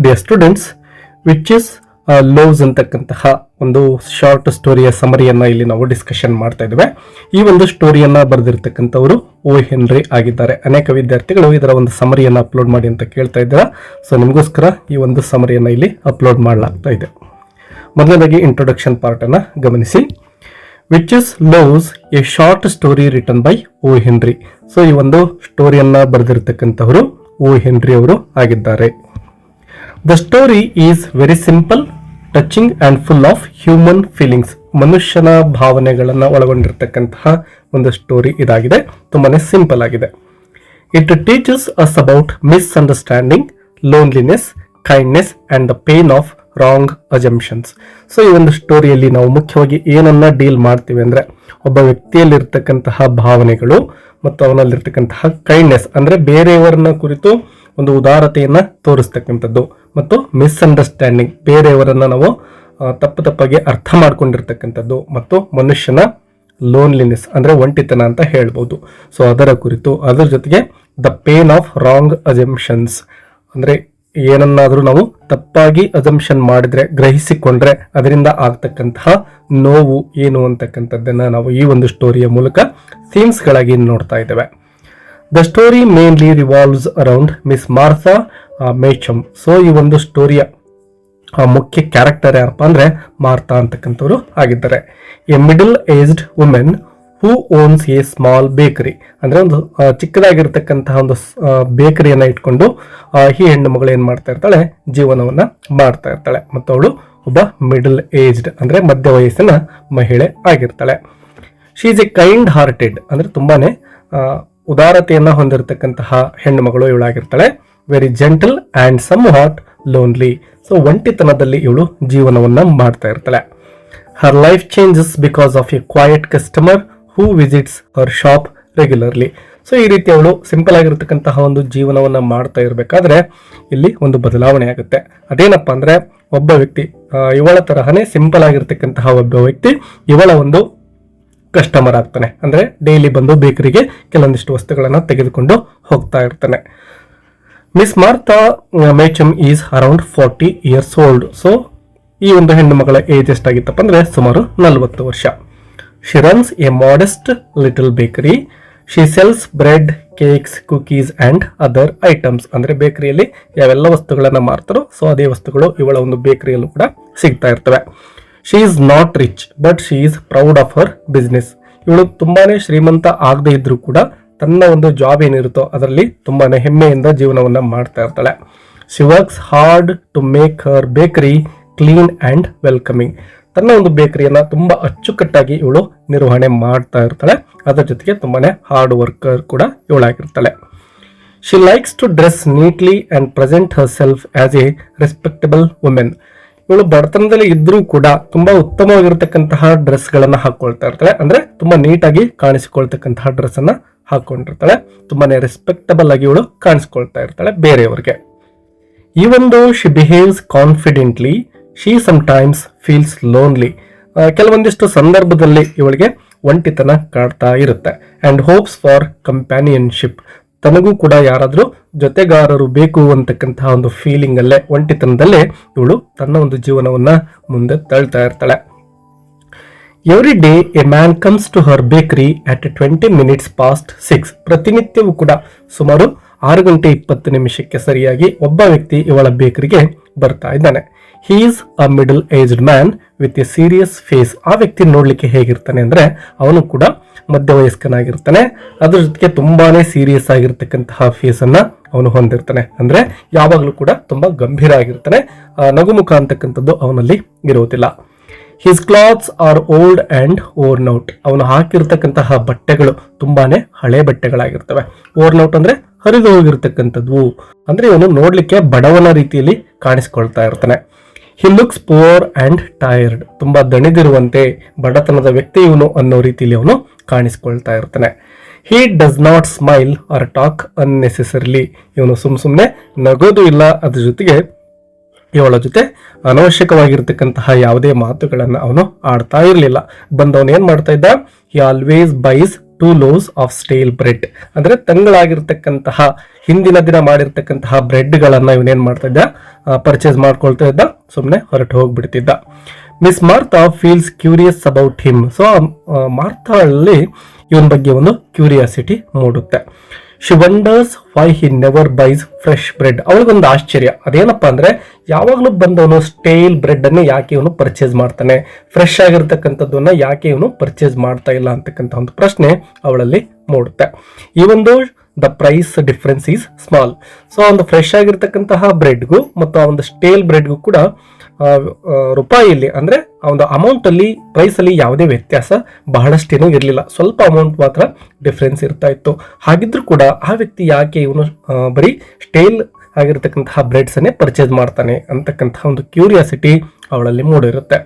Dear students, which is ಲೋವ್ಸ್ ಅಂತಕ್ಕಂತಹ ಒಂದು short ಸ್ಟೋರಿಯ ಸಮರಿಯನ್ನ ಇಲ್ಲಿ ನಾವು ಡಿಸ್ಕಷನ್ ಮಾಡ್ತಾ ಇದ್ದೇವೆ. ಈ ಒಂದು ಸ್ಟೋರಿಯನ್ನ ಬರೆದಿರ್ತಕ್ಕಂಥವರು ಓ ಹೆನ್ರಿ ಆಗಿದ್ದಾರೆ. ಅನೇಕ ವಿದ್ಯಾರ್ಥಿಗಳು ಇದರ ಒಂದು ಸಮರಿಯನ್ನ ಅಪ್ಲೋಡ್ ಮಾಡಿ ಅಂತ ಕೇಳ್ತಾ ಇದ್ದಾರೆ. ಸೊ ನಿಮಗೋಸ್ಕರ ಈ ಒಂದು ಸಮರಿಯನ್ನ ಇಲ್ಲಿ ಅಪ್ಲೋಡ್ ಮಾಡಲಾಗ್ತಾ ಇದೆ. ಮೊದಲನೇದಾಗಿ ಇಂಟ್ರೊಡಕ್ಷನ್ ಪಾರ್ಟ್ ಅನ್ನ ಗಮನಿಸಿ. Which is loaves a short story written by O Henry. So ಈ ಒಂದು ಸ್ಟೋರಿಯನ್ನ ಬರೆದಿರ್ತಕ್ಕಂಥವರು ಓ ಹೆನ್ರಿ ಅವರು ಆಗಿದ್ದಾರೆ. The story is very simple, touching and full of human feelings. ಮನುಷ್ಯನ ಭಾವನೆಗಳನ್ನ ಒಳಗೊಂಡಿರ್ತಕ್ಕಂತಹ ಒಂದು ಸ್ಟೋರಿ ಇದಾಗಿದೆ. ತುಂಬಾನೇ ಸಿಂಪಲ್ ಆಗಿದೆ. It teaches us about misunderstanding, loneliness, kindness and the pain of wrong assumptions. So ಈ ಒಂದು ಸ್ಟೋರಿಯಲ್ಲಿ ನಾವು ಮುಖ್ಯವಾಗಿ ಏನನ್ನ ಡೀಲ್ ಮಾಡ್ತೀವಿ ಅಂದ್ರೆ, ಒಬ್ಬ ವ್ಯಕ್ತಿಯಲ್ಲಿರ್ತಕ್ಕಂತಹ ಭಾವನೆಗಳು ಮತ್ತು ಅವನಲ್ಲಿರ್ತಕ್ಕಂತಹ ಕೈಂಡ್ನೆಸ್ ಅಂದ್ರೆ ಬೇರೆಯವರನ್ನ ಕುರಿತು ಒಂದು ಉದಾರತೆಯನ್ನ ತೋರಿಸ್ತಕ್ಕಂಥದ್ದು, ಮತ್ತು ಮಿಸ್ಅಂಡರ್ಸ್ಟ್ಯಾಂಡಿಂಗ್ ಬೇರೆಯವರನ್ನ ನಾವು ತಪ್ಪಾಗಿ ಅರ್ಥ ಮಾಡ್ಕೊಂಡಿರ್ತಕ್ಕಂಥದ್ದು, ಮತ್ತು ಮನುಷ್ಯನ ಲೋನ್ಲಿನೆಸ್ ಅಂದ್ರೆ ಒಂಟಿತನ ಅಂತ ಹೇಳ್ಬೋದು. ಸೊ ಅದರ ಕುರಿತು, ಅದರ ಜೊತೆಗೆ ದ ಪೇನ್ ಆಫ್ ರಾಂಗ್ ಅಜಂಪ್ಷನ್ಸ್ ಅಂದ್ರೆ ಏನನ್ನಾದ್ರೂ ನಾವು ತಪ್ಪಾಗಿ ಅಜಂಪ್ಷನ್ ಮಾಡಿದ್ರೆ, ಗ್ರಹಿಸಿಕೊಂಡ್ರೆ ಅದರಿಂದ ಆಗ್ತಕ್ಕಂತಹ ನೋವು ಏನು ಅಂತಕ್ಕಂಥದ್ದನ್ನ ನಾವು ಈ ಒಂದು ಸ್ಟೋರಿಯ ಮೂಲಕ ಥೀಮ್ಸ್ ಗಳಾಗಿ ನೋಡ್ತಾ ಇದ್ದೇವೆ. The story mainly revolves around Miss Martha Meacham. So ಈ ಒಂದು ಸ್ಟೋರಿಯ ಮುಖ್ಯ ಕ್ಯಾರೆಕ್ಟರ್ ಯಾರಪ್ಪ ಅಂದ್ರೆ ಮಾರ್ಥಾ ಅಂತಕ್ಕಂಥವ್ರು ಆಗಿದ್ದಾರೆ. A middle aged women who owns A small bakery. ಅಂದ್ರೆ ಒಂದು ಚಿಕ್ಕದಾಗಿರ್ತಕ್ಕಂತಹ ಒಂದು ಬೇಕರಿಯನ್ನ ಇಟ್ಕೊಂಡು ಈ ಹೆಣ್ಣು ಮಗಳು ಏನ್ ಮಾಡ್ತಾ ಇರ್ತಾಳೆ, ಜೀವನವನ್ನ ಮಾಡ್ತಾ ಇರ್ತಾಳೆ. ಮತ್ತು ಅವಳು ಒಬ್ಬ ಮಿಡಲ್ ಏಜ್ಡ್ ಅಂದ್ರೆ ಮಧ್ಯ ವಯಸ್ಸಿನ ಮಹಿಳೆ ಆಗಿರ್ತಾಳೆ. She is a kind hearted ಅಂದ್ರೆ ತುಂಬಾನೇ ಉದಾರತೆಯನ್ನ ಹೊಂದಿರತಕ್ಕಂತಹ ಹೆಣ್ಣು ಮಗಳು ಇವಳಾಗಿರ್ತಾಳೆ. Very gentle and somewhat lonely. So ಒಂಟಿತನದಲ್ಲಿ ಇವಳು ಜೀವನವನ್ನ ಮಾಡ್ತಾ ಇರ್ತಾಳೆ. Her life changes because of a quiet customer who visits her shop regularly. So ಈ ರೀತಿ ಅವಳು ಸಿಂಪಲ್ ಆಗಿರ್ತಕ್ಕಂತಹ ಒಂದು ಜೀವನವನ್ನ ಮಾಡ್ತಾ ಇರಬೇಕಾದ್ರೆ ಇಲ್ಲಿ ಒಂದು ಬದಲಾವಣೆ ಆಗುತ್ತೆ. ಅದೇನಪ್ಪ ಅಂದ್ರೆ, ಒಬ್ಬ ವ್ಯಕ್ತಿ ಇವಳ ತರಹನೇ ಸಿಂಪಲ್ ಆಗಿರ್ತಕ್ಕಂತಹ ಒಬ್ಬ ವ್ಯಕ್ತಿ ಇವಳ ಒಂದು ಕಸ್ಟಮರ್ ಆಗ್ತಾನೆ. ಅಂದ್ರೆ ಡೈಲಿ ಬಂದು ಬೇಕರಿಗೆ ಕೆಲವೊಂದಿಷ್ಟು ವಸ್ತುಗಳನ್ನ ತೆಗೆದುಕೊಂಡು ಹೋಗ್ತಾ ಇರ್ತಾನೆ. Miss Martha Meacham is around 40 years old. So ಈ ಒಂದು ಹೆಣ್ಣು ಮಗಳ ಏಜ್ ಎಷ್ಟಾಗಿತ್ತಪ್ಪ ಅಂದ್ರೆ ಸುಮಾರು 40 ವರ್ಷ. She runs A modest little bakery. She cells bread, cakes, cookies and other items. ಅಂದ್ರೆ ಬೇಕರಿಯಲ್ಲಿ ಯಾವೆಲ್ಲ ವಸ್ತುಗಳನ್ನ ಮಾರ್ತಾರೋ ಸೊ ಅದೇ ವಸ್ತುಗಳು ಇವಳ ಒಂದು ಬೇಕರಿಯಲ್ಲೂ ಕೂಡ ಸಿಗ್ತಾ ಇರ್ತವೆ. She is not rich but she is proud of her business. ಇವಳು ತುಂಬಾನೇ ಶ್ರೀಮಂತ ಆಗದೆ ಇದ್ರೂ ಕೂಡ ತನ್ನ ಒಂದು ಜಾಬ್ ಏನಿರುತ್ತೋ ಅದರಲ್ಲಿ ತುಂಬಾನೇ ಹೆಮ್ಮೆಯಿಂದ ಜೀವನವನ್ನ ಮಾಡ್ತಾ ಇರ್ತಾಳೆ. She works hard to make her bakery clean and welcoming. ತನ್ನ ಒಂದು ಬೇಕರಿಯನ್ನ ತುಂಬಾ ಅಚ್ಚುಕಟ್ಟಾಗಿ ಇವಳು ನಿರ್ವಹಣೆ ಮಾಡ್ತಾ ಇರ್ತಾಳೆ. ಅದರ ಜೊತೆಗೆ ತುಂಬಾನೇ ಹಾರ್ಡ್ ವರ್ಕರ್ ಕೂಡ ಇವಳಾಗಿರ್ತಾಳೆ. She likes to dress neatly and present herself as a respectable women. ಇವಳು ಬಡತನದಲ್ಲಿ ಇದ್ರೂ ಕೂಡ ತುಂಬಾ ಉತ್ತಮವಾಗಿರ್ತಕ್ಕಂತಹ ಡ್ರೆಸ್ ಗಳನ್ನ ಹಾಕೊಳ್ತಾ ಇರ್ತಾಳೆ. ಅಂದ್ರೆ ತುಂಬಾ ನೀಟಾಗಿ ಕಾಣಿಸಿಕೊಳ್ತಕ್ಕಂತಹ ಡ್ರೆಸ್ ಅನ್ನ ಹಾಕೊಂಡಿರ್ತಾಳೆ. ತುಂಬಾನೇ ರೆಸ್ಪೆಕ್ಟಬಲ್ ಆಗಿ ಇವಳು ಕಾಣಿಸ್ಕೊಳ್ತಾ ಇರ್ತಾಳೆ ಬೇರೆಯವರಿಗೆ. Even though she behaves confidently, she sometimes feels lonely. ಕೆಲವೊಂದಿಷ್ಟು ಸಂದರ್ಭದಲ್ಲಿ ಇವಳಿಗೆ ಒಂಟಿತನ ಕಾಡ್ತಾ ಇರುತ್ತೆ. And hopes for companionship. ತನಗೂ ಕೂಡ ಯಾರಾದ್ರೂ ಜೊತೆಗಾರರು ಬೇಕು ಅಂತಕ್ಕಂತಹ ಒಂದು ಫೀಲಿಂಗ್ ಅಲ್ಲೇ, ಒಂಟಿತನದಲ್ಲೇ ಇವಳು ತನ್ನ ಒಂದು ಜೀವನವನ್ನ ಮುಂದೆ ತಳ್ತಾ ಇರ್ತಾಳೆ. Every day a man comes to her bakery at 20 minutes past 6. ಪ್ರತಿನಿತ್ಯವೂ ಕೂಡ ಸುಮಾರು 6:20 ಸರಿಯಾಗಿ ಒಬ್ಬ ವ್ಯಕ್ತಿ ಇವಳ ಬೇಕರಿಗೆ ಬರ್ತಾ ಇದ್ದಾನೆ. He is a middle aged man with a serious face. ಆ ವ್ಯಕ್ತಿ ನೋಡ್ಲಿಕ್ಕೆ ಹೇಗಿರ್ತಾನೆ ಅಂದ್ರೆ, ಅವನು ಕೂಡ ಮಧ್ಯವಯಸ್ಕನಾಗಿರ್ತಾನೆ. ಅದ್ರ ಜೊತೆಗೆ ತುಂಬಾನೇ ಸೀರಿಯಸ್ ಆಗಿರ್ತಕ್ಕಂತಹ ಫೇಸ್ ಅನ್ನ ಅವನು ಹೊಂದಿರ್ತಾನೆ. ಅಂದ್ರೆ ಯಾವಾಗ್ಲೂ ಕೂಡ ತುಂಬಾ ಗಂಭೀರ ಆಗಿರ್ತಾನೆ. ನಗುಮುಖ ಅಂತಕ್ಕಂಥದ್ದು ಅವನಲ್ಲಿ ಇರುವುದಿಲ್ಲ. His clothes are old and worn out. ಅವನು ಹಾಕಿರ್ತಕ್ಕಂತಹ ಬಟ್ಟೆಗಳು ತುಂಬಾನೇ ಹಳೆ ಬಟ್ಟೆಗಳಾಗಿರ್ತವೆ. ಓರ್ನ್ ಔಟ್ ಅಂದ್ರೆ ಹರಿದು ಹೋಗಿರ್ತಕ್ಕಂಥದ್ದು. ಅಂದ್ರೆ ಇವನು ನೋಡ್ಲಿಕ್ಕೆ ಬಡವನ ರೀತಿಯಲ್ಲಿ ಕಾಣಿಸ್ಕೊಳ್ತಾ ಇರ್ತಾನೆ. He looks poor and tired. ತುಂಬಾ ದಣಿದಿರುವಂತೆ, ಬಡತನದ ವ್ಯಕ್ತಿ ಇವನು ಅನ್ನೋ ರೀತಿಯಲ್ಲಿ ಅವನು ಕಾಣಿಸ್ಕೊಳ್ತಾ ಇರ್ತಾನೆ. He does not smile or talk unnecessarily. ಇವನು ಸುಮ್ನೆ ನಗೋದು ಇಲ್ಲ. ಅದ್ರ ಜೊತೆಗೆ ಇವಳ ಜೊತೆ ಅನವಶ್ಯಕವಾಗಿರ್ತಕ್ಕಂತಹ ಯಾವುದೇ ಮಾತುಗಳನ್ನ ಅವನು ಆಡ್ತಾ ಇರಲಿಲ್ಲ. ಬಂದವನು ಏನ್ ಮಾಡ್ತಾ ಇದ್ದ, he always byes 2 loaves of stale bread. ಅಂದ್ರೆ ತಂಗಳಾಗಿರ್ತಕ್ಕಂತಹ ಹಿಂದಿನ ದಿನ ಮಾಡಿರ್ತಕ್ಕಂತಹ ಬ್ರೆಡ್ಗಳನ್ನು ಇವನೇನ್ ಮಾಡ್ತಾ ಇದ್ದ, ಪರ್ಚೇಸ್ ಮಾಡ್ಕೊಳ್ತಾ ಇದ್ದ, ಸುಮ್ಮನೆ ಹೊರಟು ಹೋಗ್ಬಿಡ್ತಿದ್ದ. Miss Martha feels curious about him. So ಮಾರ್ಥಾಳಲ್ಲಿ ಇವನ ಬಗ್ಗೆ ಒಂದು ಕ್ಯೂರಿಯಾಸಿಟಿ ಮೂಡುತ್ತೆ. She wonders why he never buys fresh bread. ಅವಳಿಗೊಂದು ಆಶ್ಚರ್ಯ, ಅದೇನಪ್ಪ ಅಂದ್ರೆ ಯಾವಾಗಲೂ ಬಂದವನು ಸ್ಟೇಲ್ ಬ್ರೆಡ್ ಅನ್ನೇ ಯಾಕೆ ಇವನು ಪರ್ಚೇಸ್ ಮಾಡ್ತಾನೆ, ಫ್ರೆಶ್ ಆಗಿರ್ತಕ್ಕಂಥದ್ದನ್ನ ಯಾಕೆ ಇವನು ಪರ್ಚೇಸ್ ಮಾಡ್ತಾ ಇಲ್ಲ ಅಂತಕ್ಕಂಥ ಒಂದು ಪ್ರಶ್ನೆ ಅವಳಲ್ಲಿ ಮೂಡುತ್ತೆ. ಈ ಒಂದು the price difference is small. So ಒಂದು ಫ್ರೆಶ್ ಆಗಿರ್ತಕ್ಕಂತಹ ಬ್ರೆಡ್ಗೂ ಮತ್ತು ಆ ಒಂದು ಸ್ಟೇಲ್ ಬ್ರೆಡ್ಗೂ ಕೂಡ ರೂಪಾಯಿಯಲ್ಲಿ ಅಂದ್ರೆ ಆ ಒಂದು ಅಮೌಂಟ್ ಅಲ್ಲಿ, ಪ್ರೈಸ್ ಅಲ್ಲಿ ಯಾವುದೇ ವ್ಯತ್ಯಾಸ ಬಹಳಷ್ಟೇನೂ ಇರಲಿಲ್ಲ, ಸ್ವಲ್ಪ ಅಮೌಂಟ್ ಮಾತ್ರ ಡಿಫ್ರೆನ್ಸ್ ಇರ್ತಾ ಇತ್ತು. ಹಾಗಿದ್ರು ಕೂಡ ಆ ವ್ಯಕ್ತಿ ಯಾಕೆ ಇವನು ಬರೀ ಸ್ಟೇಲ್ ಆಗಿರ್ತಕ್ಕಂತಹ ಬ್ರೆಡ್ಸ್ ಅನ್ನೇ ಪರ್ಚೇಸ್ ಮಾಡ್ತಾನೆ ಅಂತಕ್ಕಂತಹ ಒಂದು ಕ್ಯೂರಿಯಾಸಿಟಿ ಅವಳಲ್ಲಿ ಮೂಡಿರುತ್ತೆ.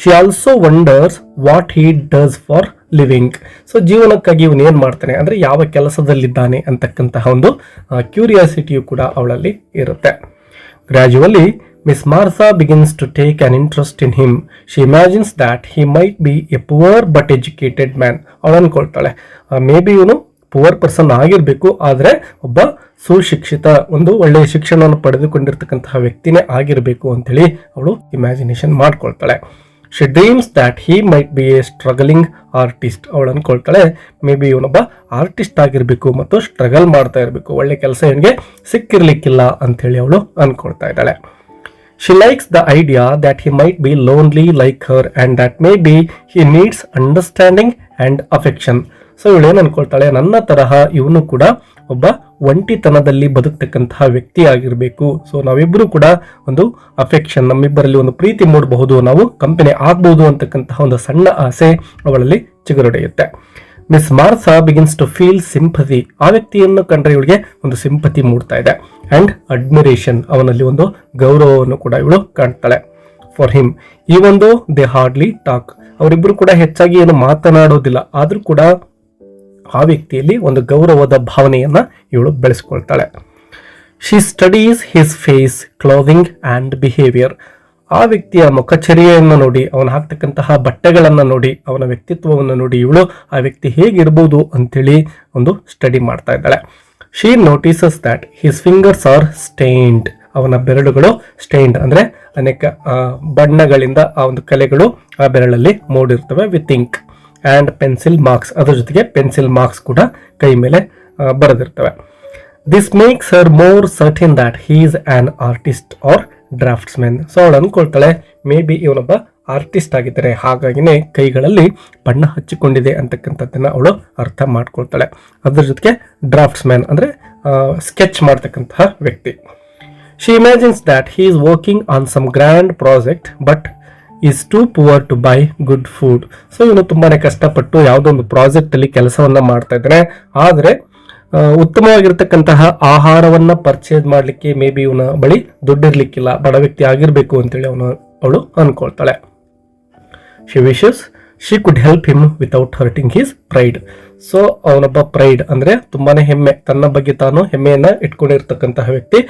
She also wonders what he does for living. So ಜೀವನಕ್ಕಾಗಿ ಇವನು ಏನ್ ಮಾಡ್ತಾನೆ ಅಂದ್ರೆ ಯಾವ ಕೆಲಸದಲ್ಲಿದ್ದಾನೆ ಅಂತಕ್ಕಂತಹ ಒಂದು ಕ್ಯೂರಿಯಾಸಿಟಿಯು ಕೂಡ ಅವಳಲ್ಲಿ ಇರುತ್ತೆ. Gradually Miss Martha begins to take an interest in him. She imagines that he might be a poor but educated man. ಅವಳು ಅನ್ಕೊಳ್ತಾಳೆ ಮೇ ಬಿ ಇವನು ಪುವರ್ ಪರ್ಸನ್ ಆಗಿರ್ಬೇಕು, ಆದ್ರೆ ಒಬ್ಬ ಸುಶಿಕ್ಷಿತ, ಒಂದು ಒಳ್ಳೆಯ ಶಿಕ್ಷಣವನ್ನು ಪಡೆದುಕೊಂಡಿರ್ತಕ್ಕಂತಹ ವ್ಯಕ್ತಿನೇ ಆಗಿರಬೇಕು ಅಂತೇಳಿ ಅವಳು ಇಮ್ಯಾಜಿನೇಷನ್ ಮಾಡ್ಕೊಳ್ತಾಳೆ. She dreams that he might be a struggling artist. ಅವಳು ಅನ್ಕೊಳ್ತಾಳೆ ಮೇ ಬಿ ಇವನೊಬ್ಬ ಆರ್ಟಿಸ್ಟ್ ಆಗಿರ್ಬೇಕು ಮತ್ತು ಸ್ಟ್ರಗಲ್ ಮಾಡ್ತಾ ಇರಬೇಕು, ಒಳ್ಳೆ ಕೆಲಸ ಇವನಿಗೆ ಸಿಕ್ಕಿರ್ಲಿಕ್ಕಿಲ್ಲ ಅಂತೇಳಿ ಅವಳು ಅನ್ಕೊಳ್ತಾ ಇದ್ದಾಳೆ. She likes the idea that he might be lonely like her and that maybe he needs understanding and affection. So ಇವಳು ಏನು ಅನ್ಕೊಳ್ತಾಳೆ, ನನ್ನ ತರಹ ಇವನು ಕೂಡ ಒಬ್ಬ ಒಂಟಿತನದಲ್ಲಿ ಬದುಕ್ತಕ್ಕಂತಹ ವ್ಯಕ್ತಿ ಆಗಿರಬೇಕು. ಸೊ ನಾವಿಬ್ಬರು ಕೂಡ ಒಂದು ಅಫೆಕ್ಷನ್, ನಮ್ಮಿಬ್ಬರಲ್ಲಿ ಒಂದು ಪ್ರೀತಿ ಮೂಡಬಹುದು, ನಾವು ಕಂಪನಿ ಆಗ್ಬಹುದು ಅಂತಕ್ಕಂತಹ ಒಂದು ಸಣ್ಣ ಆಸೆ ಅವಳಲ್ಲಿ ಚಿಗುರೊಡೆಯುತ್ತೆ. Miss Martha begins to feel sympathy. ಆ ವ್ಯಕ್ತಿಯನ್ನು ಕಂಡ್ರೆ ಇವಳಿಗೆ ಒಂದು ಸಿಂಪತಿ ಮೂಡ್ತಾ ಇದೆ. ಅಂಡ್ ಅಡ್ಮಿರೇಷನ್, ಅವನಲ್ಲಿ ಒಂದು ಗೌರವವನ್ನು ಕೂಡ ಇವಳು ಕಾಣ್ತಾಳೆ. ಫಾರ್ ಹಿಮ್ ಈ ಒಂದು ದೇ ಹಾರ್ಡ್ಲಿ ಟಾಕ್. ಅವರಿಬ್ಬರು ಕೂಡ ಹೆಚ್ಚಾಗಿ ಏನು ಮಾತನಾಡೋದಿಲ್ಲ, ಆದ್ರೂ ಕೂಡ ಆ ವ್ಯಕ್ತಿಯಲ್ಲಿ ಒಂದು ಗೌರವದ ಭಾವನೆಯನ್ನ ಇವಳು ಬೆಳೆಸ್ಕೊಳ್ತಾಳೆ. She studies his face, clothing and behaviour. ಆ ವ್ಯಕ್ತಿಯ ಮುಖಚರ್ಯೆಯನ್ನು ನೋಡಿ, ಅವನು ಹಾಕ್ತಕ್ಕಂತಹ ಬಟ್ಟೆಗಳನ್ನು ನೋಡಿ, ಅವನ ವ್ಯಕ್ತಿತ್ವವನ್ನು ನೋಡಿ ಇವಳು ಆ ವ್ಯಕ್ತಿ ಹೇಗಿರ್ಬೋದು ಅಂತೇಳಿ ಒಂದು ಸ್ಟಡಿ ಮಾಡ್ತಾ ಇದ್ದಾಳೆ. She notices that his fingers are stained. ಅವನ ಬೆರಳುಗಳು ಸ್ಟೈನ್ಡ್ ಅಂದ್ರೆ ಅನೇಕ ಬಣ್ಣಗಳಿಂದ ಆ ಒಂದು ಕಲೆಗಳು ಆ ಬೆರಳಲ್ಲಿ ಮೂಡಿರ್ತವೆ. With ink and pencil marks, ಅದರ ಜೊತೆಗೆ ಪೆನ್ಸಿಲ್ ಮಾರ್ಕ್ಸ್ ಕೂಡ ಕೈ ಮೇಲೆ ಬರೆದಿರ್ತವೆ. This makes her more certain that he is an artist or draughtsman. So ಅವಳು ಅನ್ಕೊಳ್ತಾಳೆ ಮೇ ಬಿ ಇವನೊಬ್ಬ ಆರ್ಟಿಸ್ಟ್ ಆಗಿದ್ದಾರೆ, ಹಾಗಾಗಿನೇ ಕೈಗಳಲ್ಲಿ ಬಣ್ಣ ಹಚ್ಚಿಕೊಂಡಿದೆ ಅಂತಕ್ಕಂಥದ್ದನ್ನ ಅವಳು ಅರ್ಥ ಮಾಡ್ಕೊಳ್ತಾಳೆ. ಅದ್ರ ಜೊತೆಗೆ ಡ್ರಾಫ್ಟ್ಸ್ಮನ್ ಅಂದ್ರೆ ಸ್ಕೆಚ್ ಮಾಡ್ತಕ್ಕಂತಹ ವ್ಯಕ್ತಿ. She imagines that he is working on some grand project but is too poor to buy good food. So ಇವನು ತುಂಬಾನೇ ಕಷ್ಟಪಟ್ಟು ಯಾವುದೋ ಒಂದು ಪ್ರಾಜೆಕ್ಟ್ ಅಲ್ಲಿ ಕೆಲಸವನ್ನ ಮಾಡ್ತಾ ಇದ್ದಾನೆ, ಆದ್ರೆ ಉತ್ತಮವಾಗಿರ್ತಕ್ಕಂತಹ ಆಹಾರವನ್ನ ಪರ್ಚೇಸ್ ಮಾಡ್ಲಿಕ್ಕೆ ಮೇ ಬಿ ಇವನ ಬಳಿ ದುಡ್ಡಿರ್ಲಿಕ್ಕಿಲ್ಲ, ಬಡ ವ್ಯಕ್ತಿ ಆಗಿರ್ಬೇಕು ಅಂತೇಳಿ ಅವಳು ಅನ್ಕೊಳ್ತಾಳೆ. She wishes she could help him without hurting his pride. So ಅವನೊಬ್ಬ ಪ್ರೈಡ್ ಅಂದ್ರೆ ತುಂಬಾನೇ ಹೆಮ್ಮೆ, ತನ್ನ ಬಗ್ಗೆ ತಾನು ಹೆಮ್ಮೆಯನ್ನ ಇಟ್ಕೊಂಡಿರ್ತಕ್ಕಂತಹ ವ್ಯಕ್ತಿ.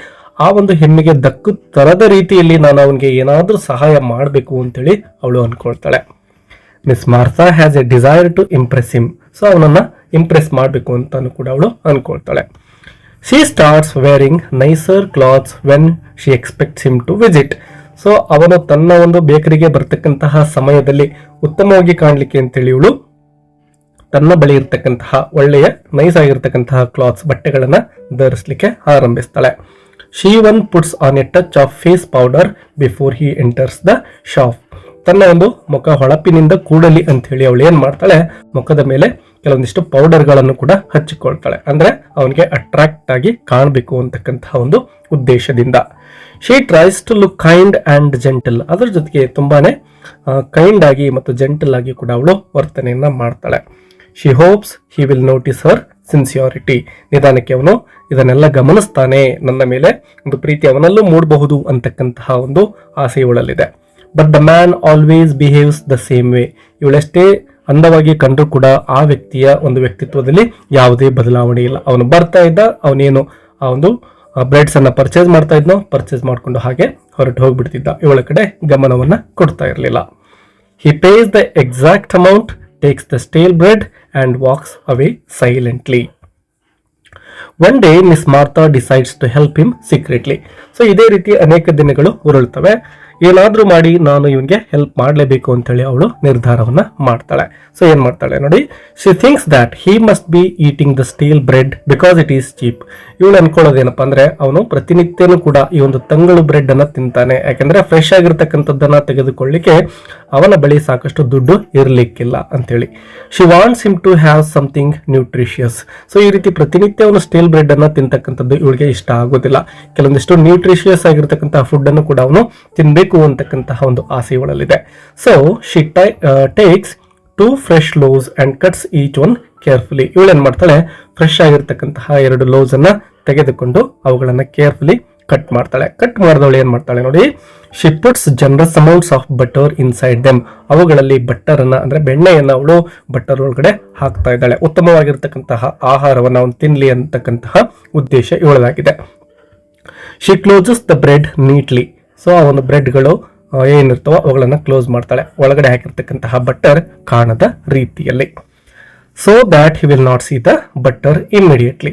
ಆ ಒಂದು ಹೆಮ್ಮೆಗೆ ದಕ್ಕು ತರದ ರೀತಿಯಲ್ಲಿ ನಾನು ಅವನಿಗೆ ಏನಾದ್ರೂ ಸಹಾಯ ಮಾಡಬೇಕು ಅಂತೇಳಿ ಅವಳು ಅನ್ಕೊಳ್ತಾಳೆ. Miss Martha has a desire to impress him. So ಅವನನ್ನ ಇಂಪ್ರೆಸ್ ಮಾಡಬೇಕು ಅಂತಾನು ಕೂಡ ಅವಳು ಅನ್ಕೊಳ್ತಾಳೆ. She starts wearing nicer clothes when she expects him to visit. So ಅವನು ತನ್ನ ಒಂದು ಬೇಕರಿಗೆ ಬರ್ತಕ್ಕಂತಹ ಸಮಯದಲ್ಲಿ ಉತ್ತಮವಾಗಿ ಕಾಣಲಿಕ್ಕೆ ಅಂತೇಳಿ ಇವಳು ತನ್ನ ಬಳಿ ಇರ್ತಕ್ಕಂತಹ ಒಳ್ಳೆಯ ನೈಸ್ ಆಗಿರ್ತಕ್ಕಂತಹ ಕ್ಲಾತ್ಸ್, ಬಟ್ಟೆಗಳನ್ನ ಧರಿಸಲಿಕ್ಕೆ ಆರಂಭಿಸ್ತಾಳೆ. She once puts on a touch of face powder before he enters the shop. ತನ್ನ ಒಂದು ಮುಖ ಹೊಳಪಿನಿಂದ ಕೂಡಲಿ ಅಂತ ಹೇಳಿ ಅವಳು ಏನ್ ಮಾಡ್ತಾಳೆ, ಮುಖದ ಮೇಲೆ ಕೆಲವೊಂದಿಷ್ಟು ಪೌಡರ್ಗಳನ್ನು ಕೂಡ ಹಚ್ಚಿಕೊಳ್ತಾಳೆ, ಅಂದ್ರೆ ಅವನಿಗೆ ಅಟ್ರಾಕ್ಟ್ ಆಗಿ ಕಾಣಬೇಕು ಅಂತಕ್ಕಂತಹ ಒಂದು ಉದ್ದೇಶದಿಂದ. She tries to look kind and gentle. ಅದರ ಜೊತೆಗೆ ತುಂಬಾನೇ ಕೈಂಡ್ ಆಗಿ ಮತ್ತು ಜೆಂಟಲ್ ಆಗಿ ಕೂಡ ಅವಳು ವರ್ತನೆಯನ್ನ ಮಾಡ್ತಾಳೆ. She hopes he will notice Har sincerity. ನಿಧಾನಕ್ಕೆ ಅವನು ಇದನ್ನೆಲ್ಲ ಗಮನಿಸ್ತಾನೆ, ನನ್ನ ಮೇಲೆ ಒಂದು ಪ್ರೀತಿ ಅವನಲ್ಲೂ ಮೂಡಬಹುದು ಅಂತಕ್ಕಂತಹ ಒಂದು ಆಸೆ ಇವಳಲ್ಲಿದೆ. But the man always behaves the same way. ಇವಳೆಷ್ಟೇ ಅಂದವಾಗಿ ಕಂಡ್ರು ಕೂಡ ಆ ವ್ಯಕ್ತಿಯ ಒಂದು ವ್ಯಕ್ತಿತ್ವದಲ್ಲಿ ಯಾವುದೇ ಬದಲಾವಣೆ ಇಲ್ಲ. ಅವನು ಬರ್ತಾ ಇದ್ದ, ಅವನೇನು ಆ ಒಂದು ಬ್ರೆಡ್ಸ್ ಅನ್ನ ಪರ್ಚೇಸ್ ಮಾಡ್ತಾ ಇದ್ನೋ, ಪರ್ಚೇಸ್ ಮಾಡ್ಕೊಂಡು ಹಾಗೆ ಹೊರಟು ಹೋಗ್ಬಿಡ್ತಿದ್ದ, ಇವಳ ಕಡೆ ಗಮನವನ್ನ ಕೊಡ್ತಾ ಇರಲಿಲ್ಲ. He pays the exact amount, takes the stale bread and walks away silently. One day Miss Martha decides to help him secretly. So ಇದೇ ರೀತಿ ಅನೇಕ ದಿನಗಳು ಉರುಳ್ತವೆ. ಏನಾದ್ರೂ ಮಾಡಿ ನಾನು ಇವನ್ಗೆ ಹೆಲ್ಪ್ ಮಾಡಲೇಬೇಕು ಅಂತೇಳಿ ಅವಳು ನಿರ್ಧಾರವನ್ನ ಮಾಡ್ತಾಳೆ. ಸೊ ಏನ್ ಮಾಡ್ತಾಳೆ ನೋಡಿ, she thinks that he must be eating the steel bread because it is cheap. ಇವಳು ಅನ್ಕೊಳ್ಳೋದೇನಪ್ಪ ಅಂದ್ರೆ ಅವನು ಪ್ರತಿನಿತ್ಯನೂ ಕೂಡ ಈ ಒಂದು ತಂಗಳು ಬ್ರೆಡ್ ಅನ್ನ ತಿಂತಾನೆ, ಯಾಕಂದ್ರೆ ಫ್ರೆಶ್ ಆಗಿರ್ತಕ್ಕಂಥದ್ದನ್ನ ತೆಗೆದುಕೊಳ್ಳಿಕ್ಕೆ ಅವನ ಬಳಿ ಸಾಕಷ್ಟು ದುಡ್ಡು ಇರ್ಲಿಕ್ಕಿಲ್ಲ ಅಂತೇಳಿ. She wants him to have something nutritious. So ಈ ರೀತಿ ಪ್ರತಿನಿತ್ಯ ಅವನು ಸ್ಟೀಲ್ ಬ್ರೆಡ್ ಅನ್ನ ತಿಂತಕ್ಕಂಥದ್ದು ಇವಳಿಗೆ ಇಷ್ಟ ಆಗೋದಿಲ್ಲ. ಕೆಲವೊಂದಿಷ್ಟು ನ್ಯೂಟ್ರಿಷಿಯಸ್ ಆಗಿರ್ತಕ್ಕಂತಹ ಫುಡ್ ಅನ್ನು ಕೂಡ ಅವನು ತಿನ್ಬೇಕು ಅಂತಕ್ಕಂತಹ ಒಂದು ಆಸೆ ಇವಳಲ್ಲಿದೆ. So she takes 2 fresh loaves and cuts each one carefully. ಇವಳು ಏನ್ ಮಾಡ್ತಾಳೆ, ಫ್ರೆಶ್ ಆಗಿರ್ತಕ್ಕಂತಹ 2 ಲೋವ್ಸ್ ಅನ್ನ ತೆಗೆದುಕೊಂಡು ಅವುಗಳನ್ನ ಕೇರ್ಫುಲಿ ಕಟ್ ಮಾಡ್ತಾಳೆ. ಕಟ್ ಮಾಡಿದವಳು ಏನ್ ಮಾಡ್ತಾಳೆ ನೋಡಿ, she puts generous amounts of butter inside them. ಅವುಗಳಲ್ಲಿ ಬಟರ್ ಅನ್ನ ಅಂದ್ರೆ ಬೆಣ್ಣೆಯನ್ನ ಅವಳು ಬಟರ್ ಒಳಗಡೆ ಹಾಕ್ತಾ ಇದ್ದಾಳೆ. ಉತ್ತಮವಾಗಿರ್ತಕ್ಕಂತಹ ಆಹಾರವನ್ನು ಅವನು ತಿನ್ಲಿ ಅಂತಕ್ಕಂತಹ ಉದ್ದೇಶ ಇವಳದಾಗಿದೆ. She closes the bread neatly. So ಆ ಒಂದು ಬ್ರೆಡ್ಗಳು ಏನಿರ್ತವೋ ಅವುಗಳನ್ನ ಕ್ಲೋಸ್ ಮಾಡ್ತಾಳೆ, ಒಳಗಡೆ ಹಾಕಿರ್ತಕ್ಕಂತಹ ಬಟರ್ ಕಾಣದ ರೀತಿಯಲ್ಲಿ. So that he will not C the butter immediately.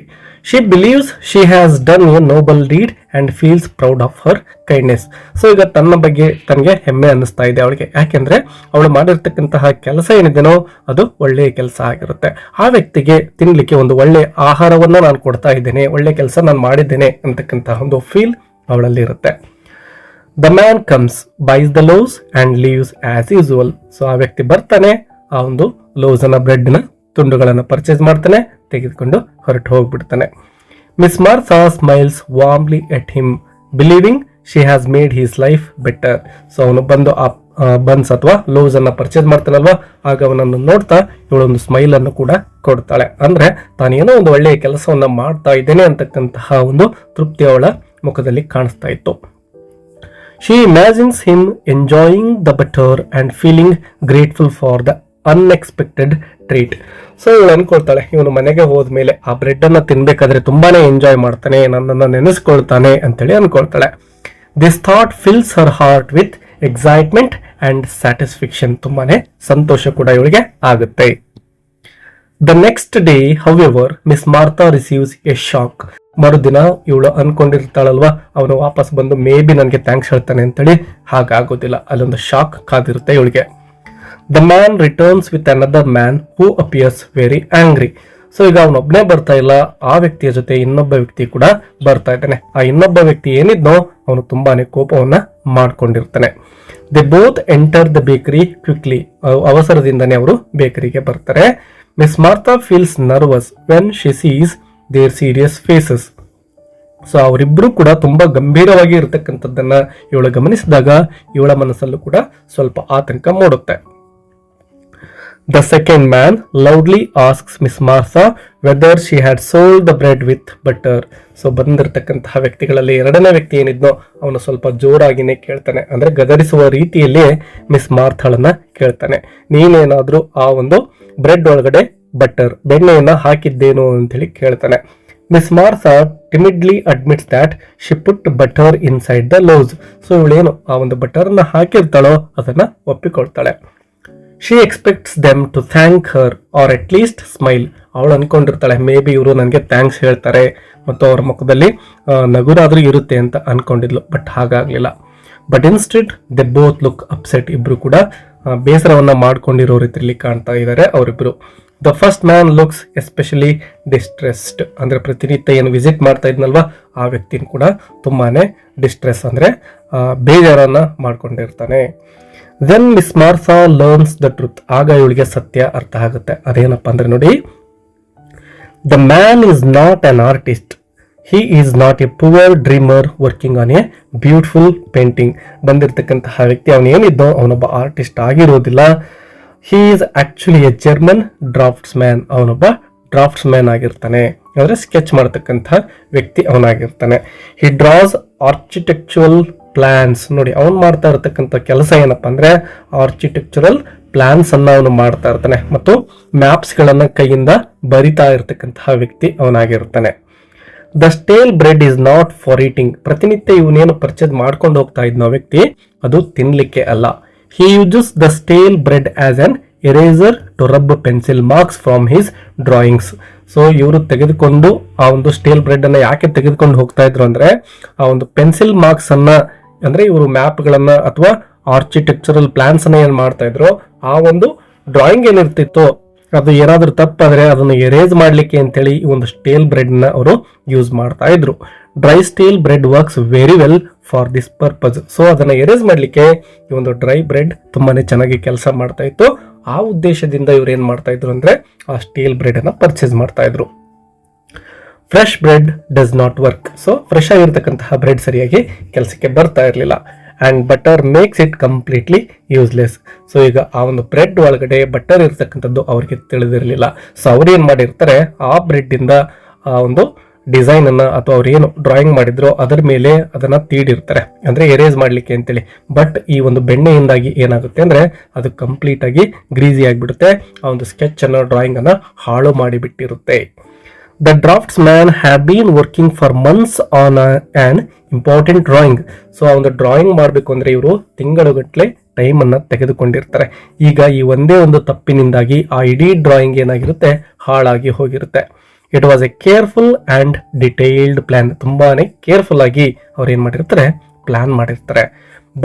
She believes she has done A Nobel deed and feels proud of her kindness. So ಈಗ ತನ್ನ ಬಗ್ಗೆ ತನಗೆ ಹೆಮ್ಮೆ ಅನ್ನಿಸ್ತಾ ಇದೆ ಅವಳಿಗೆ, ಯಾಕೆಂದ್ರೆ ಅವಳು ಮಾಡಿರ್ತಕ್ಕಂತಹ ಕೆಲಸ ಏನಿದೆನೋ ಅದು ಒಳ್ಳೆಯ ಕೆಲಸ ಆಗಿರುತ್ತೆ. ಆ ವ್ಯಕ್ತಿಗೆ ತಿನ್ಲಿಕ್ಕೆ ಒಂದು ಒಳ್ಳೆ ಆಹಾರವನ್ನ ನಾನು ಕೊಡ್ತಾ ಇದ್ದೇನೆ, ಒಳ್ಳೆ ಕೆಲಸ ನಾನು ಮಾಡಿದ್ದೇನೆ ಅಂತಕ್ಕಂತಹ ಒಂದು ಫೀಲ್ ಅವಳಲ್ಲಿ ಇರುತ್ತೆ. The man comes, buys the loaves and leaves as usual. So ಆ ವ್ಯಕ್ತಿ ಬರ್ತಾನೆ, ಆ ಒಂದು ಲೋವ್ಸ್ ಅನ್ನ ಬ್ರೆಡ್ ನ ತುಂಡುಗಳನ್ನು ಪರ್ಚೇಸ್ ಮಾಡ್ತಾನೆ, ತೆಗೆದುಕೊಂಡು ಹೊರಟು ಹೋಗ್ಬಿಡ್ತಾನೆ. Miss Martha smiles warmly at him, believing she has made his life better. So ಅವನು ಬಂದು ಆ ಬನ್ಸ್ ಅಥವಾ ಲೋವ್ಸ್ ಅನ್ನ ಪರ್ಚೇಸ್ ಮಾಡ್ತಾನಲ್ವಾ, ಆಗ ಅವನನ್ನು ನೋಡ್ತಾ ಇವಳೊಂದು ಸ್ಮೈಲ್ ಅನ್ನು ಕೂಡ ಕೊಡ್ತಾಳೆ. ಅಂದ್ರೆ ತಾನೇನೋ ಒಂದು ಒಳ್ಳೆಯ ಕೆಲಸವನ್ನ ಮಾಡ್ತಾ ಇದ್ದೇನೆ ಅಂತಕ್ಕಂತಹ ಒಂದು ತೃಪ್ತಿ ಅವಳ ಮುಖದಲ್ಲಿ ಕಾಣಿಸ್ತಾ ಇತ್ತು. She imagines him enjoying the butter and feeling grateful for the unexpected treat. So ಇವಳು ಅನ್ಕೊಳ್ತಾಳೆ, ಇವನು ಮನೆಗೆ ಹೋದ್ಮೇಲೆ ಆ ಬ್ರೆಡ್ ಅನ್ನ ತಿನ್ಬೇಕಾದ್ರೆ ತುಂಬಾನೇ ಎಂಜಾಯ್ ಮಾಡ್ತಾನೆ, ನನ್ನನ್ನು ನೆನೆಸ್ಕೊಳ್ತಾನೆ ಅಂತೇಳಿ ಅನ್ಕೊಳ್ತಾಳೆ. This thought fills her heart with excitement and satisfaction. ತುಂಬಾನೇ ಸಂತೋಷ ಕೂಡ ಇವಳಿಗೆ ಆಗುತ್ತೆ. The next day however Miss Martha receives a shock. ಮರುದಿನ ಇವಳು ಅನ್ಕೊಂಡಿರ್ತಾಳಲ್ವಾ, ಅವನು ವಾಪಸ್ ಬಂದು ಮೇ ಬಿ ನನಗೆ ಥ್ಯಾಂಕ್ಸ್ ಹೇಳ್ತಾನೆ ಅಂತೇಳಿ. ಹಾಗಾಗೋದಿಲ್ಲ, ಅಲ್ಲೊಂದು ಶಾಕ್ ಕಾದಿರುತ್ತೆ ಇವಳಿಗೆ. The man returns with another man who appears very angry. So ಈಗ ಅವನೊಬ್ಬನೇ ಬರ್ತಾ ಇಲ್ಲ, ಆ ವ್ಯಕ್ತಿಯ ಜೊತೆ ಇನ್ನೊಬ್ಬ ವ್ಯಕ್ತಿ ಕೂಡ ಬರ್ತಾ ಇದ್ದಾನೆ. ಆ ಇನ್ನೊಬ್ಬ ವ್ಯಕ್ತಿ ಏನಿದ್ನೋ ಅವನು ತುಂಬಾನೇ ಕೋಪವನ್ನ ಮಾಡ್ಕೊಂಡಿರ್ತಾನೆ. They both enter the bakery quickly. ಅವಸರದಿಂದನೇ ಅವರು ಬೇಕರಿಗೆ ಬರ್ತಾರೆ. Miss Martha feels nervous when she sees their serious faces. So ಅವರಿಬ್ರು ಕೂಡ ತುಂಬಾ ಗಂಭೀರವಾಗಿ ಇರತಕ್ಕಂಥದ್ದನ್ನ ಇವಳು ಗಮನಿಸಿದಾಗ ಇವಳ ಮನಸ್ಸಲ್ಲೂ ಕೂಡ ಸ್ವಲ್ಪ ಆತಂಕ ಮೂಡುತ್ತೆ. The second man loudly asks Miss Martha whether she had sold the bread with butter. So ಬಂದಿರತಕ್ಕಂತಹ ವ್ಯಕ್ತಿಗಳಲ್ಲಿ ಎರಡನೇ ವ್ಯಕ್ತಿ ಏನಿದ್ನೋ ಅವನು ಸ್ವಲ್ಪ ಜೋರಾಗಿನೇ ಕೇಳ್ತಾನೆ, ಅಂದ್ರೆ ಗದರಿಸುವ ರೀತಿಯಲ್ಲಿ ಮಿಸ್ ಮಾರ್ಥಾಳನ್ನ ಕೇಳ್ತಾನೆ, ನೀನೇನಾದ್ರೂ ಆ ಒಂದು ಬ್ರೆಡ್ ಒಳಗಡೆ ಬಟರ್ ಬೆಣ್ಣೆಯನ್ನ ಹಾಕಿದ್ದೇನೋ ಅಂತ ಹೇಳಿ ಕೇಳ್ತಾನೆ. Miss Martha timidly admits that she put butter inside the loaves. So ಇವಳೇನು ಆ ಒಂದು ಬಟರ್ ಅನ್ನ ಹಾಕಿರ್ತಾಳೋ ಅದನ್ನ ಒಪ್ಪಿಕೊಳ್ತಾಳೆ. She expects them to thank her or at least smile. ಅವಳು ಅನ್ಕೊಂಡಿರ್ತಾಳೆ, ಮೇ ಬಿ ಇವರು ನನಗೆ ಥ್ಯಾಂಕ್ಸ್ ಹೇಳ್ತಾರೆ ಮತ್ತು ಅವರ ಮುಖದಲ್ಲಿ ನಗುರಾದ್ರೂ ಇರುತ್ತೆ ಅಂತ ಅನ್ಕೊಂಡಿದ್ಲು. ಬಟ್ ಹಾಗಾಗ್ಲಿಲ್ಲ. But instead they both look upset. ಇಬ್ರು ಕೂಡ ಬೇಸರವನ್ನ ಮಾಡ್ಕೊಂಡಿರೋ ರೀತಿಯಲ್ಲಿ ಕಾಣ್ತಾ ಇದ್ದಾರೆ ಅವರಿಬ್ರು. The first man looks especially distressed. ಅಂದ್ರೆ ಪ್ರತಿನಿತ್ಯ ಏನು ವಿಸಿಟ್ ಮಾಡ್ತಾ ಇದ್ನಲ್ವಾ ಆ ವ್ಯಕ್ತಿನ ಕೂಡ ತುಂಬಾನೇ ಡಿಸ್ಟ್ರೆಸ್ ಅಂದ್ರೆ ಬೇಜಾರನ್ನ ಮಾಡ್ಕೊಂಡಿರ್ತಾನೆ. Then Miss Martha learns the truth. ಆಗ ಇವಳಿಗೆ ಸತ್ಯ ಅರ್ಥ ಆಗುತ್ತೆ. ಅದೇನಪ್ಪ ಅಂದ್ರೆ ನೋಡಿ, the man is not an artist, he is not a poor dreamer working on a beautiful painting. ಬಂದಿರತಕ್ಕಂತಹ ವ್ಯಕ್ತಿ ಅವನೇನಿದ್ದೋ ಅವನೊಬ್ಬ ಆರ್ಟಿಸ್ಟ್ ಆಗಿರೋದಿಲ್ಲ. He is actually a German draughtsman. ಅವನೊಬ್ಬ ಡ್ರಾಫ್ಟ್ಸ್ ಮ್ಯಾನ್ ಆಗಿರ್ತಾನೆ, ಅಂದ್ರೆ ಸ್ಕೆಚ್ ಮಾಡತಕ್ಕಂಥ ವ್ಯಕ್ತಿ ಅವನಾಗಿರ್ತಾನೆ. ಹಿ ಡ್ರಾಸ್ ಆರ್ಕಿಟೆಕ್ಚುರಲ್ ಪ್ಲಾನ್ಸ್. ನೋಡಿ ಅವನು ಮಾಡ್ತಾ ಇರತಕ್ಕಂಥ ಕೆಲಸ ಏನಪ್ಪಾ ಅಂದ್ರೆ ಆರ್ಕಿಟೆಕ್ಚರಲ್ ಪ್ಲಾನ್ಸ್ ಅನ್ನ ಅವನು ಮಾಡ್ತಾ ಇರ್ತಾನೆ ಮತ್ತು ಮ್ಯಾಪ್ಸ್ ಗಳನ್ನ ಕೈಯಿಂದ ಬರಿತಾ ಇರತಕ್ಕಂತಹ ವ್ಯಕ್ತಿ ಅವನಾಗಿರ್ತಾನೆ. The stale bread is not for eating. ಪ್ರತಿನಿತ್ಯ ಇವನೇನು ಪರ್ಚೇಸ್ ಮಾಡ್ಕೊಂಡು ಹೋಗ್ತಾ ಇದ್ನೋ ವ್ಯಕ್ತಿ ಅದು ತಿನ್ಲಿಕ್ಕೆ ಅಲ್ಲ. He uses the stale bread as an eraser to rub pencil marks from his drawings. So ಇವರು ತೆಗೆದುಕೊಂಡು ಆ ಒಂದು ಸ್ಟೇಲ್ ಬ್ರೆಡ್ ಅನ್ನ ಯಾಕೆ ತೆಗೆದುಕೊಂಡು ಹೋಗ್ತಾ ಇದ್ರು ಅಂದ್ರೆ ಆ ಒಂದು ಪೆನ್ಸಿಲ್ ಮಾರ್ಕ್ಸ್ ಅನ್ನ, ಅಂದ್ರೆ ಇವರು ಮ್ಯಾಪ್ ಗಳನ್ನ ಅಥವಾ ಆರ್ಕಿಟೆಕ್ಚರಲ್ ಪ್ಲಾನ್ಸ್ ಅನ್ನ ಏನ್ ಮಾಡ್ತಾ ಇದ್ರು, ಆ ಒಂದು ಡ್ರಾಯಿಂಗ್ ಏನಿರ್ತಿತ್ತು ಅದು ಏನಾದ್ರೂ ತಪ್ಪಾದ್ರೆ ಅದನ್ನು ಎರೇಸ್ ಮಾಡ್ಲಿಕ್ಕೆ ಅಂತೇಳಿ ಈ ಒಂದು ಸ್ಟೇಲ್ ಬ್ರೆಡ್ ನ ಅವರು ಯೂಸ್ ಮಾಡ್ತಾ ಇದ್ರು. Dry stale bread works very well for this purpose. So ಅದನ್ನ ಎರೇಸ್ ಮಾಡ್ಲಿಕ್ಕೆ ಈ ಒಂದು ಡ್ರೈ ಬ್ರೆಡ್ ತುಂಬಾನೇ ಚೆನ್ನಾಗಿ ಕೆಲಸ ಮಾಡ್ತಾ ಇತ್ತು. ಆ ಉದ್ದೇಶದಿಂದ ಇವ್ರು ಏನ್ ಮಾಡ್ತಾ ಇದ್ರು ಅಂದ್ರೆ ಆ ಸ್ಟೀಲ್ ಬ್ರೆಡ್ ಅನ್ನ ಪರ್ಚೇಸ್ ಮಾಡ್ತಾ ಇದ್ರು. Fresh bread does not work. So fresh ಆಗಿರ್ತಕ್ಕಂತಹ ಬ್ರೆಡ್ ಸರಿಯಾಗಿ ಕೆಲಸಕ್ಕೆ ಬರ್ತಾ ಇರಲಿಲ್ಲ. And butter makes it completely useless. So ಈಗ ಆ ಒಂದು ಬ್ರೆಡ್ ಒಳಗಡೆ ಬಟರ್ ಇರ್ತಕ್ಕಂಥದ್ದು ಅವ್ರಿಗೆ ತಿಳಿದಿರಲಿಲ್ಲ. ಸೊ ಅವ್ರು ಏನ್ ಮಾಡಿರ್ತಾರೆ, ಆ ಬ್ರೆಡ್ ಇಂದ ಆ ಒಂದು ಡಿಸೈನ್ ಅನ್ನ ಅಥವಾ ಅವ್ರು ಏನು ಡ್ರಾಯಿಂಗ್ ಮಾಡಿದ್ರು ಅದರ ಮೇಲೆ ಅದನ್ನ ತೀಡಿರ್ತಾರೆ, ಅಂದ್ರೆ ಎರೇಸ್ ಮಾಡ್ಲಿಕ್ಕೆ ಅಂತೇಳಿ. ಬಟ್ ಈ ಒಂದು ಬೆಣ್ಣೆಯಿಂದಾಗಿ ಏನಾಗುತ್ತೆ ಅಂದ್ರೆ ಅದು ಕಂಪ್ಲೀಟ್ ಆಗಿ ಗ್ರೀಸಿ ಆಗಿಬಿಡುತ್ತೆ, ಆ ಒಂದು ಸ್ಕೆಚ್ ಅನ್ನ ಡ್ರಾಯಿಂಗ್ ಅನ್ನ ಹಾಳು ಮಾಡಿಬಿಟ್ಟಿರುತ್ತೆ. The draftsman have been working for months on an important drawing. So ಆ ಒಂದು ಡ್ರಾಯಿಂಗ್ ಮಾಡಬೇಕು ಅಂದ್ರೆ ಇವರು ತಿಂಗಳುಗಟ್ಟಲೆ ಟೈಮ್ ಅನ್ನ ತೆಗೆದುಕೊಂಡಿರ್ತಾರೆ. ಈಗ ಈ ಒಂದೇ ಒಂದು ತಪ್ಪಿನಿಂದಾಗಿ ಆ ಇಡೀ ಡ್ರಾಯಿಂಗ್ ಏನಾಗಿರುತ್ತೆ, ಹಾಳಾಗಿ ಹೋಗಿರುತ್ತೆ. It was a careful and detailed plan. ತುಂಬಾನೇ ಕೇರ್ಫುಲ್ ಆಗಿ ಅವ್ರು ಏನ್ ಮಾಡಿರ್ತಾರೆ, ಪ್ಲಾನ್ ಮಾಡಿರ್ತಾರೆ.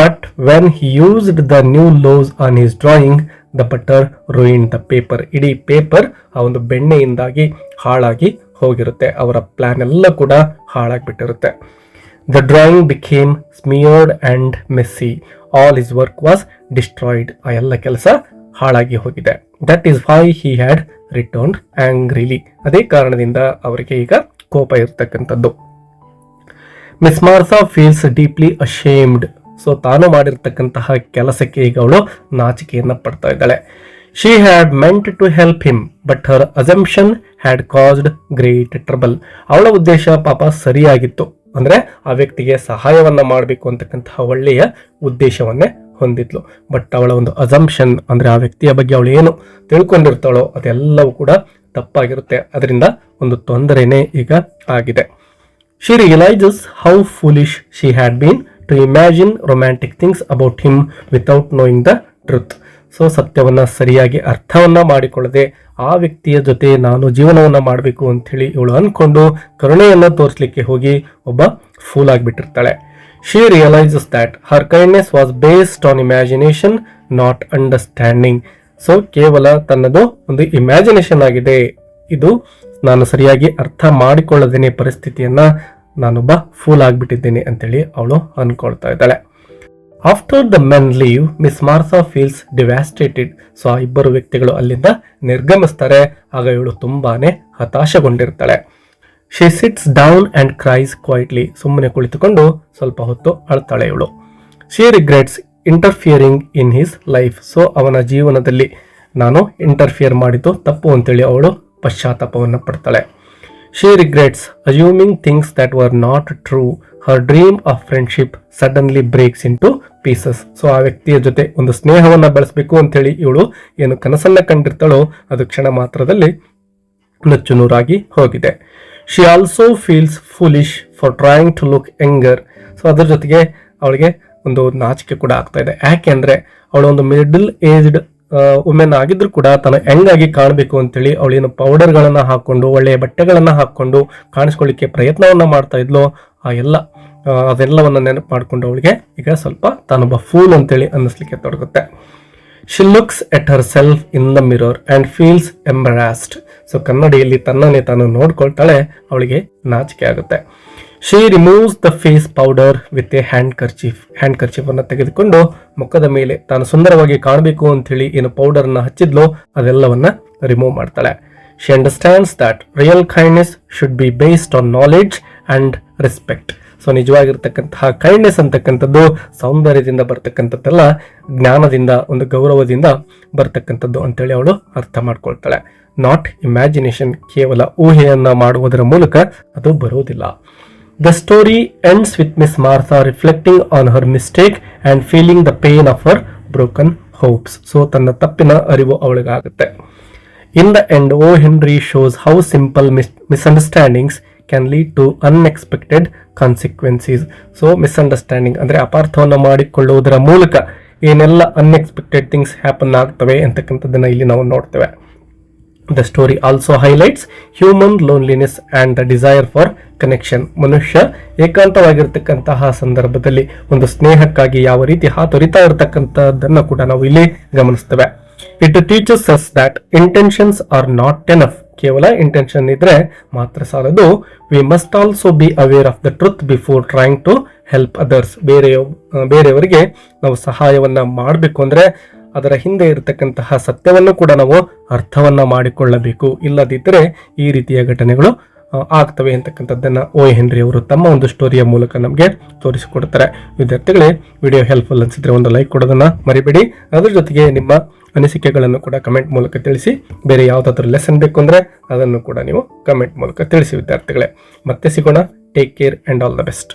But when he used the new loaves on his drawing, the butter ruin the paper. ಇಡೀ ಪೇಪರ್ ಆ ಒಂದು ಬೆಣ್ಣೆಯಿಂದಾಗಿ ಹಾಳಾಗಿ ಹೋಗಿರುತ್ತೆ. ಅವರ ಪ್ಲಾನ್ ಎಲ್ಲ ಕೂಡ ಹಾಳಾಗ್ಬಿಟ್ಟಿರುತ್ತೆ. The drawing became smeared and messy. All his work was destroyed. ಆ ಎಲ್ಲ ಕೆಲಸ ಹಾಳಾಗಿ ಹೋಗಿದೆ. That is why he had returned angrily. ಅದೇ ಕಾರಣದಿಂದ ಅವರಿಗೆ ಈಗ ಕೋಪ ಇರ್ತಕ್ಕಂಥದ್ದು. Miss Martha feels deeply ashamed. So ತಾನು ಮಾಡಿರ್ತಕ್ಕಂತಹ ಕೆಲಸಕ್ಕೆ ಈಗ ಅವಳು ನಾಚಿಕೆಯನ್ನ ಪಡ್ತಾ ಇದ್ದಾಳೆ. She had meant to help him but her assumption had caused great trouble. ಅವಳ ಉದ್ದೇಶ ಪಾಪ ಸರಿಯಾಗಿತ್ತು, ಅಂದ್ರೆ ಆ ವ್ಯಕ್ತಿಗೆ ಸಹಾಯವನ್ನ ಮಾಡಬೇಕು ಅಂತಕ್ಕಂತಹ ಒಳ್ಳೆಯ ಉದ್ದೇಶವನ್ನೇ ಹೊಂದಿದ್ಲು. ಬಟ್ ಅವಳ ಒಂದು ಅಸಂಪ್ಷನ್ ಅಂದ್ರೆ ಆ ವ್ಯಕ್ತಿಯ ಬಗ್ಗೆ ಅವಳು ಏನು ತಿಳ್ಕೊಂಡಿರ್ತಾಳೋ ಅದೆಲ್ಲವೂ ಕೂಡ ತಪ್ಪಾಗಿರುತ್ತೆ. ಅದರಿಂದ ಒಂದು ತೊಂದರೆನೇ ಈಗ ಆಗಿದೆ. She realises how foolish she had been to imagine romantic things about him without knowing the truth. So ಸತ್ಯವನ್ನ ಸರಿಯಾಗಿ ಅರ್ಥವನ್ನ ಮಾಡಿಕೊಳ್ಳದೆ ಆ ವ್ಯಕ್ತಿಯ ಜೊತೆ ನಾನು ಜೀವನವನ್ನ ಮಾಡಬೇಕು ಅಂತ ಹೇಳಿ ಇವಳು ಅನ್ಕೊಂಡು ಕರುಣೆಯನ್ನ ತೋರಿಸಲಿಕ್ಕೆ ಹೋಗಿ ಒಬ್ಬ ಫೂಲ್ ಆಗಿಬಿಟ್ಟಿರ್ತಾಳೆ. She realises that her kindness was based on imagination not understanding. So ಕೇವಲ ತನ್ನದು ಒಂದು ಇಮ್ಯಾಜಿನೇಷನ್ ಆಗಿದೆ, ಇದು ನಾನು ಸರಿಯಾಗಿ ಅರ್ಥ ಮಾಡಿಕೊಳ್ಳದೇನೆ ಪರಿಸ್ಥಿತಿಯನ್ನ ನಾನೊಬ್ಬ ಫೂಲ್ ಆಗಿಬಿಟ್ಟಿದ್ದೇನೆ ಅಂತೇಳಿ ಅವಳು ಅನ್ಕೊಳ್ತಾ ಇದ್ದಾಳೆ. After the men leave, Miss Martha feels devastated. So ಆ ಇಬ್ಬರು ವ್ಯಕ್ತಿಗಳು ಅಲ್ಲಿಂದ ನಿರ್ಗಮಿಸ್ತಾರೆ. ಆಗ ಇವಳು ತುಂಬಾನೇ ಹತಾಶಗೊಂಡಿರ್ತಾಳೆ. She sits down and cries quietly. ಸುಮ್ಮನೆ ಕುಳಿತುಕೊಂಡು ಸ್ವಲ್ಪ ಹೊತ್ತು ಅಳ್ತಾಳೆ ಇವಳು. She regrets interfering in his life. So ಅವನ ಜೀವನದಲ್ಲಿ ನಾನು ಇಂಟರ್ಫಿಯರ್ ಮಾಡಿದ್ದು ತಪ್ಪು ಅಂತೇಳಿ ಅವಳು ಪಶ್ಚಾತ್ತಾಪವನ್ನು ಪಡ್ತಾಳೆ. She regrets assuming things that were not true. Her dream of friendship suddenly breaks into pieces. So ಆ ವ್ಯಕ್ತಿಯ ಜೊತೆ ಒಂದು ಸ್ನೇಹವನ್ನ ಬೆಳೆಸಬೇಕು ಅಂತೇಳಿ ಇವಳು ಏನು ಕನಸನ್ನ ಕಂಡಿರ್ತಾಳೋ ಅದು ಕ್ಷಣ ಮಾತ್ರದಲ್ಲಿ ನುಚ್ಚು ನೂರಾಗಿ ಹೋಗಿದೆ. She also feels foolish for trying to look younger. So ಅದ್ರ ಜೊತೆಗೆ ಅವಳಿಗೆ ಒಂದು ನಾಚಿಕೆ ಕೂಡ ಆಗ್ತಾ ಇದೆ. ಯಾಕೆ ಅಂದ್ರೆ ಅವಳು ಒಂದು ಮಿಡಲ್ ಏಜ್ಡ್ ವುಮೆನ್ ಆಗಿದ್ರು ಕೂಡ ತನ್ನ ಹೆಂಗಾಗಿ ಕಾಣಬೇಕು ಅಂತೇಳಿ ಅವಳೇನು ಪೌಡರ್ಗಳನ್ನ ಹಾಕೊಂಡು ಒಳ್ಳೆಯ ಬಟ್ಟೆಗಳನ್ನ ಹಾಕೊಂಡು ಕಾಣಿಸ್ಕೊಳ್ಳಿಕ್ಕೆ ಪ್ರಯತ್ನವನ್ನ ಮಾಡ್ತಾ ಇದ್ಲು. ಅದೆಲ್ಲವನ್ನ ನೆನಪು ಮಾಡ್ಕೊಂಡು ಅವಳಿಗೆ ಈಗ ಸ್ವಲ್ಪ ತಾನೊಬ್ಬ ಫೂಲ್ ಅಂತೇಳಿ ಅನ್ನಿಸ್ಲಿಕ್ಕೆ ತೊಡಗುತ್ತೆ. She looks at herself in the mirror and feels embarrassed. So ಕನ್ನಡಿಯಲ್ಲಿ ತನ್ನನ್ನೇ ತಾನು ನೋಡ್ಕೊಳ್ತಾಳೆ, ಅವಳಿಗೆ ನಾಚಿಕೆ ಆಗುತ್ತೆ. She removes the face powder with a handkerchief ಅನ್ನ ತೆಗೆದುಕೊಂಡು ಮುಖದ ಮೇಲೆ ತಾನು ಸುಂದರವಾಗಿ ಕಾಣಬೇಕು ಅಂತ ಹೇಳಿ ಏನು ಪೌಡರ್ ಅನ್ನ ಹಚ್ಚಿದ್ಲೋ ಅದೆಲ್ಲವನ್ನ ರಿಮೂವ್ ಮಾಡ್ತಾಳೆ. She understands that real kindness should be based on knowledge and respect. So ನಿಜವಾಗಿರ್ತಕ್ಕಂತಹ ಕೈಂಡ್ನೆಸ್ ಅಂತಕ್ಕಂಥದ್ದು ಸೌಂದರ್ಯದಿಂದ ಬರ್ತಕ್ಕಂಥದ್ದಲ್ಲ, ಜ್ಞಾನದಿಂದ ಒಂದು ಗೌರವದಿಂದ ಬರ್ತಕ್ಕಂಥದ್ದು ಅಂತೇಳಿ ಅವಳು ಅರ್ಥ ಮಾಡ್ಕೊಳ್ತಾಳೆ. ನಾಟ್ ಇಮ್ಯಾಜಿನೇಷನ್, ಕೇವಲ ಊಹೆಯನ್ನ ಮಾಡುವುದರ ಮೂಲಕ ಅದು ಬರುವುದಿಲ್ಲ. The story ends with Miss Martha reflecting on her mistake and feeling the pain of her broken hopes. So ತನ್ನ ತಪ್ಪಿನ ಅರಿವು ಅವಳಿಗಾಗುತ್ತೆ. In the end, O. Henry shows how simple misunderstandings can lead to unexpected consequences. So misunderstanding ಅಂದ್ರೆ ಅಪಾರ್ಥವನ್ನು ಮಾಡಿಕೊಳ್ಳುವುದರ ಮೂಲಕ ಏನೆಲ್ಲ unexpected things happen ಆಗ್ತವೆ ಅಂತಕ್ಕಂಥದ್ದನ್ನ ಇಲ್ಲಿ ನಾವು ನೋಡ್ತೇವೆ. The story also highlights human loneliness and the desire for connection. ಮನುಷ್ಯ ಏಕಾಂತವಾಗಿರ್ತಕ್ಕಂತಹ ಸಂದರ್ಭದಲ್ಲಿ ಒಂದು ಸ್ನೇಹಕ್ಕಾಗಿ ಯಾವ ರೀತಿ ಹಾತೊರಿತಾ ಇರತಕ್ಕಂತದ್ದನ್ನು ಕೂಡ ನಾವು ಇಲ್ಲಿ ಗಮನಿಸ್ತೇವೆ. It teaches us that intentions are not enough. ಕೇವಲ ಇಂಟೆನ್ಷನ್ ಇದ್ರೆ ಮಾತ್ರ ಸಾಲದು. We must also be aware of the truth before trying to help others. ಬೇರೆಯವರಿಗೆ ನಾವು ಸಹಾಯವನ್ನ ಮಾಡಬೇಕು ಅಂದ್ರೆ ಅದರ ಹಿಂದೆ ಇರತಕ್ಕಂತಹ ಸತ್ಯವನ್ನು ಕೂಡ ನಾವು ಅರ್ಥವನ್ನ ಮಾಡಿಕೊಳ್ಳಬೇಕು. ಇಲ್ಲದಿದ್ದರೆ ಈ ರೀತಿಯ ಘಟನೆಗಳು ಆಗ್ತವೆ ಅಂತಕ್ಕಂಥದ್ದನ್ನ ಓ ಹೆನ್ರಿ ಅವರು ತಮ್ಮ ಒಂದು ಸ್ಟೋರಿಯ ಮೂಲಕ ನಮಗೆ ತೋರಿಸಿಕೊಡ್ತಾರೆ. ವಿದ್ಯಾರ್ಥಿಗಳೇ, ವಿಡಿಯೋ ಹೆಲ್ಪ್ಫುಲ್ ಅನ್ಸಿದ್ರೆ ಒಂದು ಲೈಕ್ ಕೊಡೋದನ್ನ ಮರಿಬೇಡಿ. ಅದರ ಜೊತೆಗೆ ನಿಮ್ಮ ಅನಿಸಿಕೆಗಳನ್ನು ಕೂಡ ಕಮೆಂಟ್ ಮೂಲಕ ತಿಳಿಸಿ. ಬೇರೆ ಯಾವುದಾದ್ರೂ ಲೆಸನ್ ಬೇಕು ಅಂದ್ರೆ ಅದನ್ನು ಕೂಡ ನೀವು ಕಮೆಂಟ್ ಮೂಲಕ ತಿಳಿಸಿ ವಿದ್ಯಾರ್ಥಿಗಳೇ. ಮತ್ತೆ ಸಿಗೋಣ. Take care and all the best.